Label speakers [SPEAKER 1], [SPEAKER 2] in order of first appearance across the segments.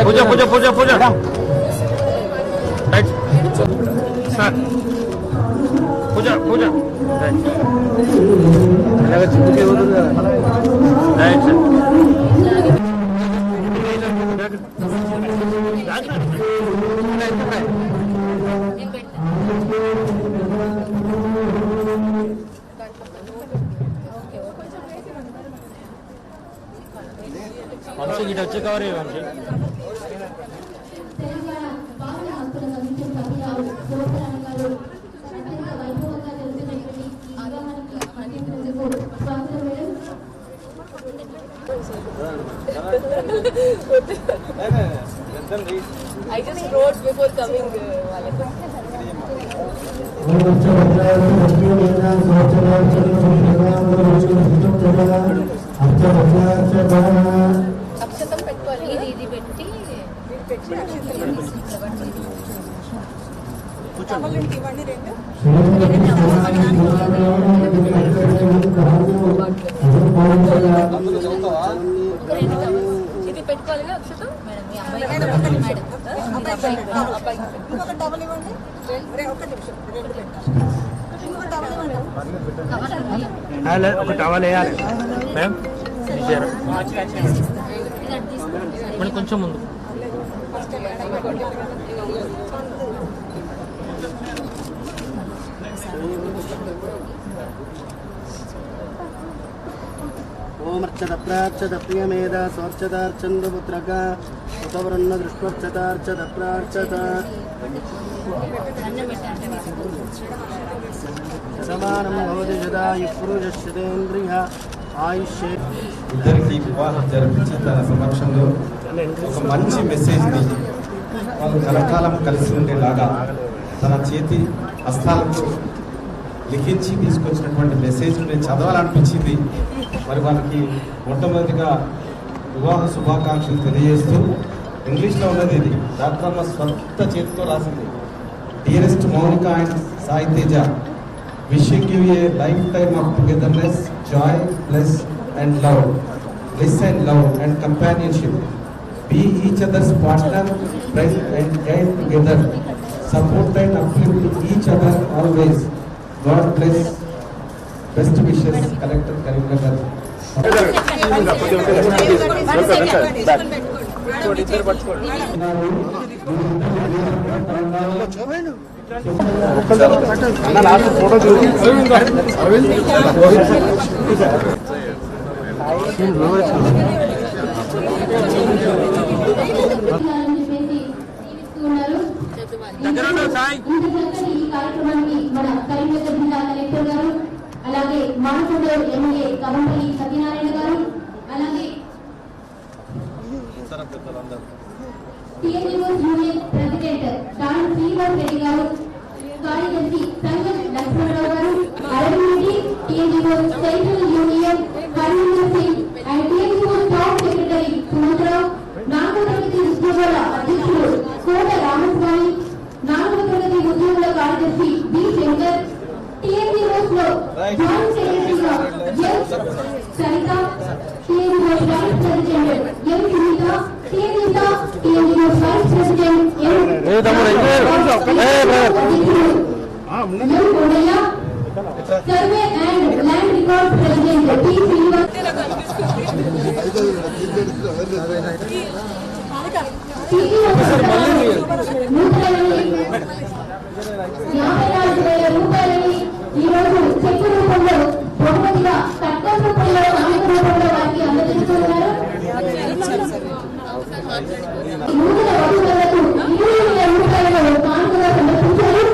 [SPEAKER 1] పూజ పూజ పూజ పూజ sir పూజ పూజ right మంచి గిట వచ్చి కవర్ మంచి
[SPEAKER 2] I just wrote before coming. అక్షతం పెట్టుకోవాలి ఇది పెట్టి ఇది పెట్టుకోవాలి అక్షతం
[SPEAKER 1] ఒక టవల్ వేయాలి మ్యామ్ మనం కొంచెం ముందు
[SPEAKER 3] ఓమర్చద ప్రార్చద ప్రియమేద స్వర్చదార్చందుపుత్రక ఉతవరన్న దృష్ట్వర్చదార్చద ప్రార్చద సమానం భవతి యదాయుఃపురుషేంద్రియ ఆయుష్యే.
[SPEAKER 4] ఇద్దరికి వివాహం జరిపించి తన సమక్షంలో ఒక మంచి మెసేజ్ని వాళ్ళు కలకాలం కలిసి ఉండేలాగా తన చేతి హస్తాలకు లిఖించి తీసుకొచ్చినటువంటి మెసేజ్ నేను చదవాలనిపించింది. మరి వాళ్ళకి మొట్టమొదటిగా వివాహ శుభాకాంక్షలు తెలియజేస్తూ ఇంగ్లీష్లో ఉన్నది ఇది డాక్టర్ అమ్మ స్వంత చేతితో రాసింది. Dearest Mounika and Sai Teja, wishing you A life time of togetherness, Joy, bless and love, bliss and love and companionship. Be each other's partner, friend and guide together. Support and uplift each other always. God bless. Best wishes, Collector Karimnagar.
[SPEAKER 5] అలాగే Manakonda MLA Kavampalli Satyanarayana garu, అలాగే TNUS union president Don Srinivas Reddy garu, కార్యదర్శి Sangam Lakshmanarao garu, Arvind TNUS central union Harimohan Singh and TNUS staff secretary Sumantharao, నాలుగో తరగతి ఉద్యోగుల అధ్యక్షుడు కోట రామస్వామి, నాలుగో తరగతి ఉద్యోగుల కార్యదర్శి బి శంకర్, టీఎన్యూఎస్ లో జాయింట్ సెక్రటరీగా M Saritha, TNUS vice president M Sunitha, TNUS vice president M Kodaiah, survey and land record president T Srinivas, రూపాయలని ఈరోజు చెక్కు రూపంలో బహుమతిగా కట్నం రూపంలో కానుక రూపంలో వారికి అందజేస్తున్నారు. నూతన వధువులకు 20,000 రూపాయలను కానుకగా సమర్పించారు.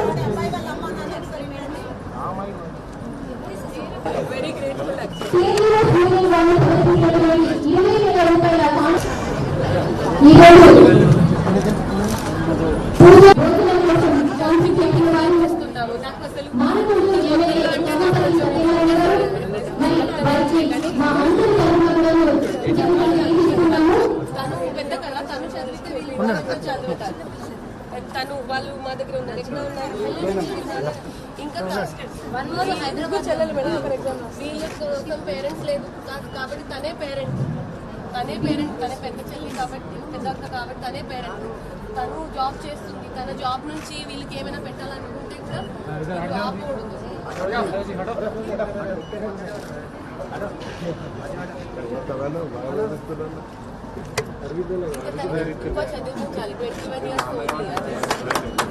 [SPEAKER 5] టీఎన్యూఎస్ యూనియన్ వాళ్ళు సమర్పించినటువంటి 20,000 రూపాయల కానుక ఈరోజు మానకొండ ఎమ్మెల్యే కవంపల్లి సత్యనారాయణ గారు, మరి వారికి మా అందరి తరఫున తీసుకున్నాము.
[SPEAKER 2] తను పెద్ద కదా, తను చదివితే వీళ్ళు చదువుతారు. తను వాళ్ళు మా దగ్గర ఉన్నారు, ఎక్కడ ఉన్నారు, వన్ మోర్ హైదరాబాద్ చెల్లెలు మేడం ఫర్ ఎగ్జాంపుల్ వీళ్ళ కోసం పేరెంట్స్ లేదు కాబట్టి తనే పేరెంట్ తనే పెద్ద చెల్లి కాబట్టి పెద్ద అక్క కాబట్టి తనే పేరెంట్. తను జాబ్ చేస్తుంది. తన జాబ్ నుంచి వీళ్ళకి ఏమైనా పెట్టాలనుకుంటే కూడా ఆపకూడదు. ఎక్కువ చదివించాలి. 21 years old.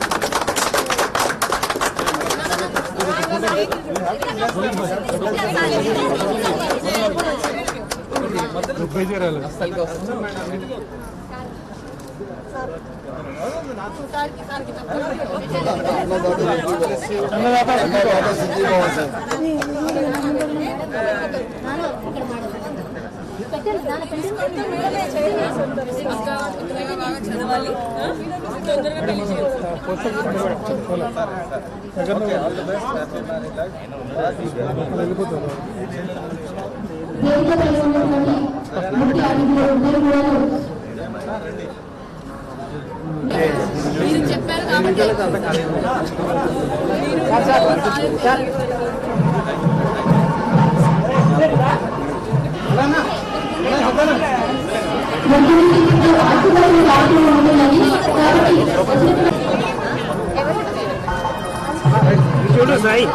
[SPEAKER 2] చదవాలి తొందరగా పెళ్లి మీరు చెప్పారు కాబట్టి
[SPEAKER 3] చూడు సాయి